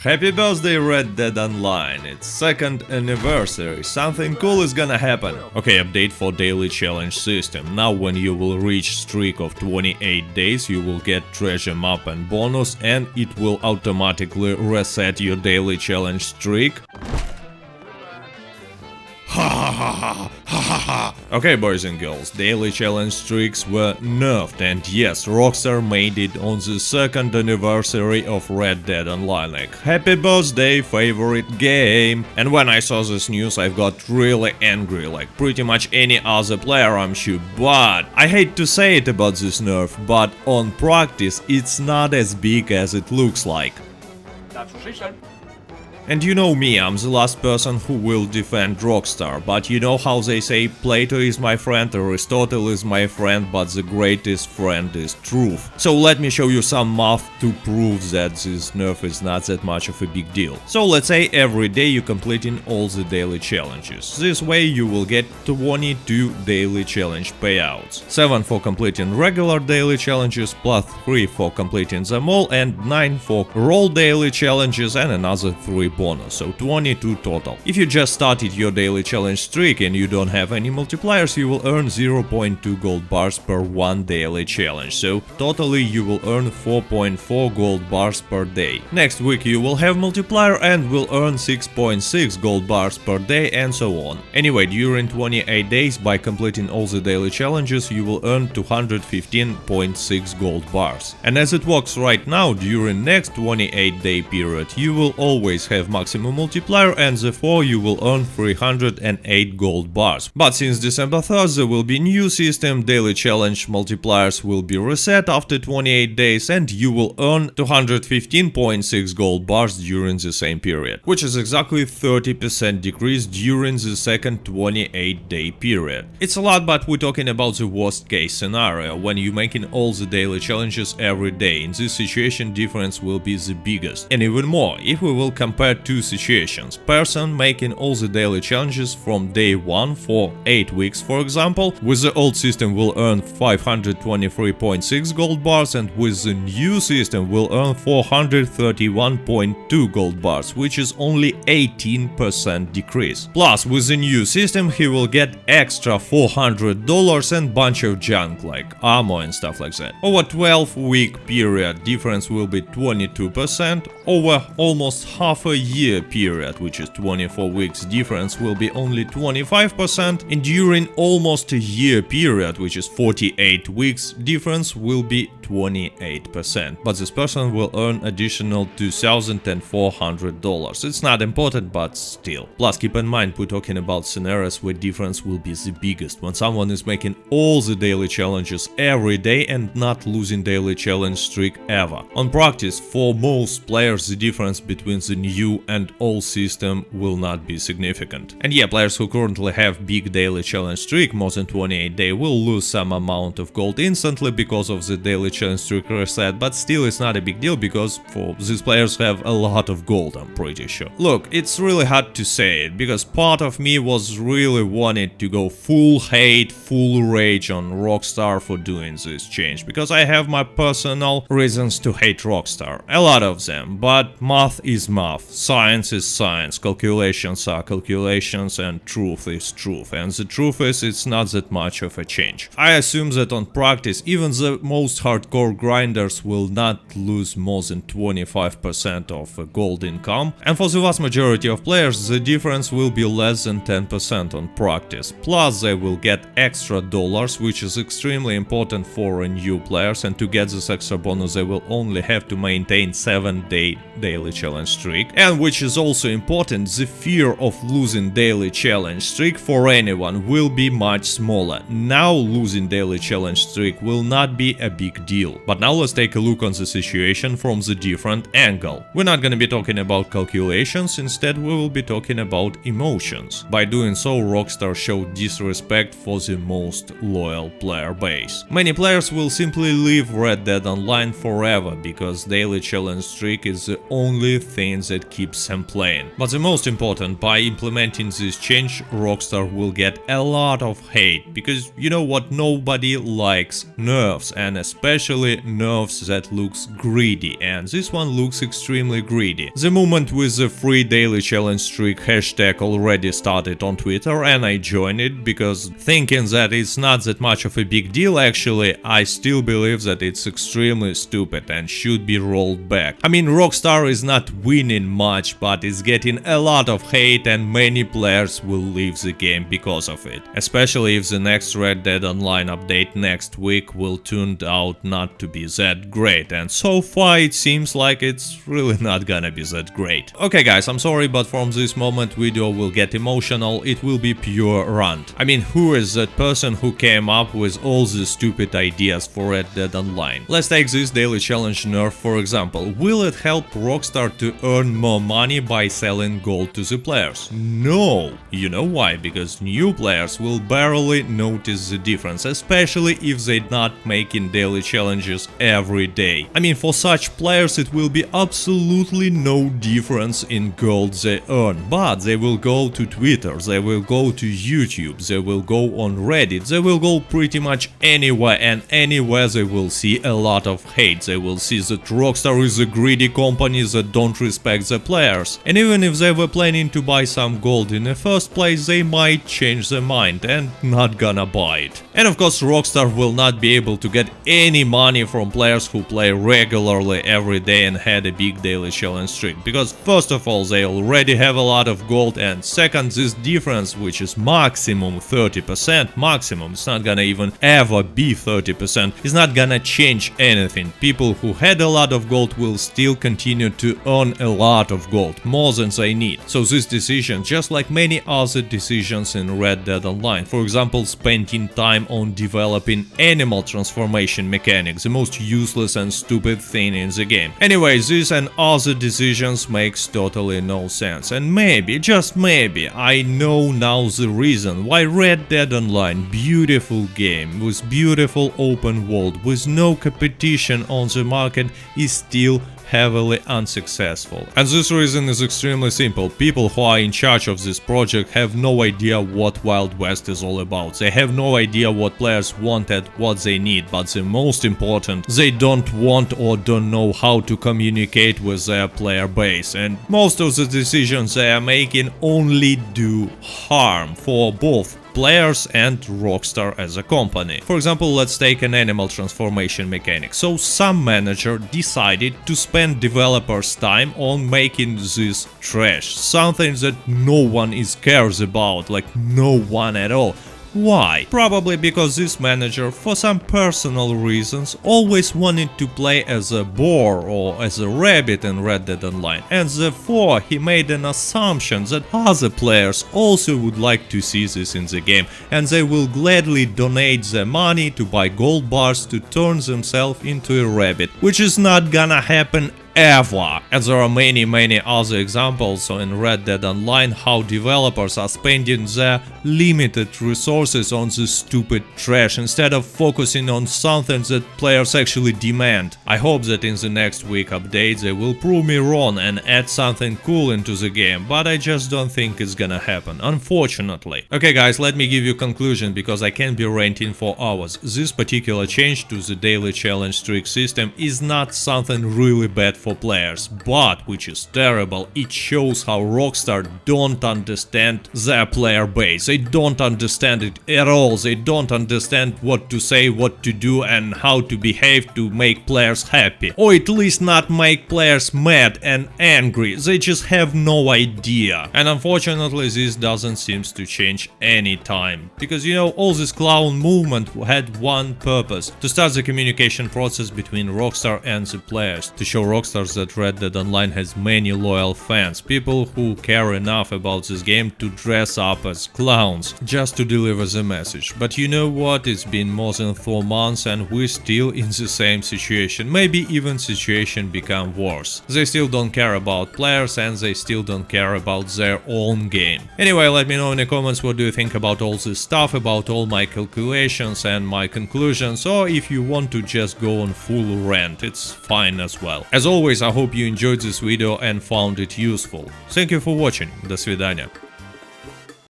Happy birthday Red Dead Online, it's 2nd anniversary, something cool is gonna happen. Okay, update for daily challenge system. Now when you will reach streak of 28 days, you will get treasure map and bonus, and it will automatically reset your daily challenge streak. Okay, boys and girls, daily challenge streaks were nerfed, and yes, Rockstar made it on the 2nd anniversary of Red Dead Online. Like, happy birthday, favorite game! And when I saw this news, I got really angry, like pretty much any other player, I'm sure. But I hate to say it about this nerf, but on practice, it's not as big as it looks like. That's what she said. And you know me, I'm the last person who will defend Rockstar, but you know how they say Plato is my friend, Aristotle is my friend, but the greatest friend is truth. So let me show you some math to prove that this nerf is not that much of a big deal. So let's say every day you completing all the daily challenges. This way you will get 22 daily challenge payouts. 7 for completing regular daily challenges, plus 3 for completing them all, and 9 for role daily challenges and another 3 bonus, so 22 total. If you just started your daily challenge streak and you don't have any multipliers, you will earn 0.2 gold bars per one daily challenge, so totally you will earn 4.4 gold bars per day. Next week you will have multiplier and will earn 6.6 gold bars per day, and so on. Anyway, during 28 days, by completing all the daily challenges, you will earn 215.6 gold bars. And as it works right now, during next 28-day period, you will always have maximum multiplier, and therefore you will earn 308 gold bars. But since December 3rd there will be new system, daily challenge multipliers will be reset after 28 days, and you will earn 215.6 gold bars during the same period, which is exactly 30% decrease during the second 28-day period. It's a lot, but we're talking about the worst case scenario, when you're making all the daily challenges every day. In this situation difference will be the biggest. And even more, if we will compare two situations. Person making all the daily challenges from day 1 for 8 weeks, for example, with the old system will earn 523.6 gold bars, and with the new system will earn 431.2 gold bars, which is only 18% decrease. Plus, with the new system he will get extra $400 and bunch of junk like ammo and stuff like that. Over 12-week period difference will be 22%, over almost half a year period, which is 24 weeks, difference will be only 25%, and during almost a year period, which is 48 weeks, difference will be 28%. But this person will earn additional $2,400. It's not important, but still. Plus, keep in mind, we're talking about scenarios where difference will be the biggest, when someone is making all the daily challenges every day and not losing daily challenge streak ever. On practice, for most players, the difference between the new and old system will not be significant. And yeah, players who currently have big daily challenge streak, more than 28 days, will lose some amount of gold instantly because of the daily challenge streak reset, but still it's not a big deal because for these players have a lot of gold, I'm pretty sure. Look, it's really hard to say it, because part of me was really wanted to go full hate, full rage on Rockstar for doing this change, because I have my personal reasons to hate Rockstar, a lot of them, but math is math, science is science, calculations are calculations, and truth is truth, and the truth is it's not that much of a change. I assume that on practice even the most hardcore grinders will not lose more than 25% of gold income, and for the vast majority of players the difference will be less than 10% on practice. Plus they will get extra dollars, which is extremely important for new players, and to get this extra bonus they will only have to maintain 7-day daily challenge streak. And which is also important, the fear of losing daily challenge streak for anyone will be much smaller. Now losing daily challenge streak will not be a big deal. But now let's take a look on the situation from the different angle. We're not gonna be talking about calculations, instead we will be talking about emotions. By doing so, Rockstar showed disrespect for the most loyal player base. Many players will simply leave Red Dead Online forever because daily challenge streak is the only thing that keeps them playing. But the most important, by implementing this change, Rockstar will get a lot of hate, because you know what, nobody likes nerfs, and especially especially nerfs that looks greedy, and this one looks extremely greedy. The movement with the free daily challenge streak hashtag already started on Twitter, and I joined it because thinking that it's not that much of a big deal. Actually, I still believe that it's extremely stupid and should be rolled back. I mean, Rockstar is not winning much, but it's getting a lot of hate and many players will leave the game because of it. Especially if the next Red Dead Online update next week will turn out not to be that great, and so far it seems like it's really not gonna be that great. Okay guys, I'm sorry, but from this moment video will get emotional, it will be pure rant. I mean, who is that person who came up with all the stupid ideas for Red Dead Online? Let's take this daily challenge nerf for example. Will it help Rockstar to earn more money by selling gold to the players? No! You know why? Because new players will barely notice the difference, especially if they're not making daily challenges every day. I mean, for such players it will be absolutely no difference in gold they earn, but they will go to Twitter, they will go to YouTube, they will go on Reddit, they will go pretty much anywhere, and anywhere they will see a lot of hate. They will see that Rockstar is a greedy company that don't respect the players. And even if they were planning to buy some gold in the first place, they might change their mind and not gonna buy it. And of course Rockstar will not be able to get any money from players who play regularly every day and had a big daily challenge streak, because first of all they already have a lot of gold, and second, this difference, which is maximum 30%, maximum, it's not gonna even ever be 30%, is not gonna change anything. People who had a lot of gold will still continue to earn a lot of gold, more than they need. So this decision, just like many other decisions in Red Dead Online, for example spending time on developing animal transformation mechanics, the most useless and stupid thing in the game. Anyway, this and other decisions makes totally no sense, and maybe, just maybe, I know now the reason why Red Dead Online, beautiful game with beautiful open world with no competition on the market, is still heavily unsuccessful. And this reason is extremely simple. People who are in charge of this project have no idea what Wild West is all about. They have no idea what players want and what they need, but the most important, they don't want or don't know how to communicate with their player base. And most of the decisions they are making only do harm for both players and Rockstar as a company. For example, let's take an animal transformation mechanic. So some manager decided to spend developers' time on making this trash, something that no one cares about, like no one at all. Why? Probably because this manager, for some personal reasons, always wanted to play as a boar or as a rabbit in Red Dead Online, and therefore he made an assumption that other players also would like to see this in the game, and they will gladly donate their money to buy gold bars to turn themselves into a rabbit, which is not gonna happen ever. And there are many other examples in Red Dead Online how developers are spending their limited resources on this stupid trash instead of focusing on something that players actually demand. I hope that in the next week update they will prove me wrong and add something cool into the game, but I just don't think it's gonna happen, unfortunately. Okay guys, let me give you a conclusion, because I can't be ranting for hours. This particular change to the daily challenge streak system is not something really bad for players, but which is terrible. It shows how Rockstar don't understand their player base. They don't understand it at all. They don't understand what to say, what to do, and how to behave to make players happy, or at least not make players mad and angry. They just have no idea. And unfortunately this doesn't seem to change any time, because you know, all this clown movement had one purpose: to start the communication process between Rockstar and the players, to show Rockstar that Red Dead Online has many loyal fans, people who care enough about this game to dress up as clowns just to deliver the message. But you know what, it's been more than 4 months and we're still in the same situation, maybe even situation become worse. They still don't care about players and they still don't care about their own game. Anyway, let me know in the comments what do you think about all this stuff, about all my calculations and my conclusions, or if you want to just go on full rant, it's fine as well. As always, I hope you enjoyed this video and found it useful. Thank you for watching. До свидания.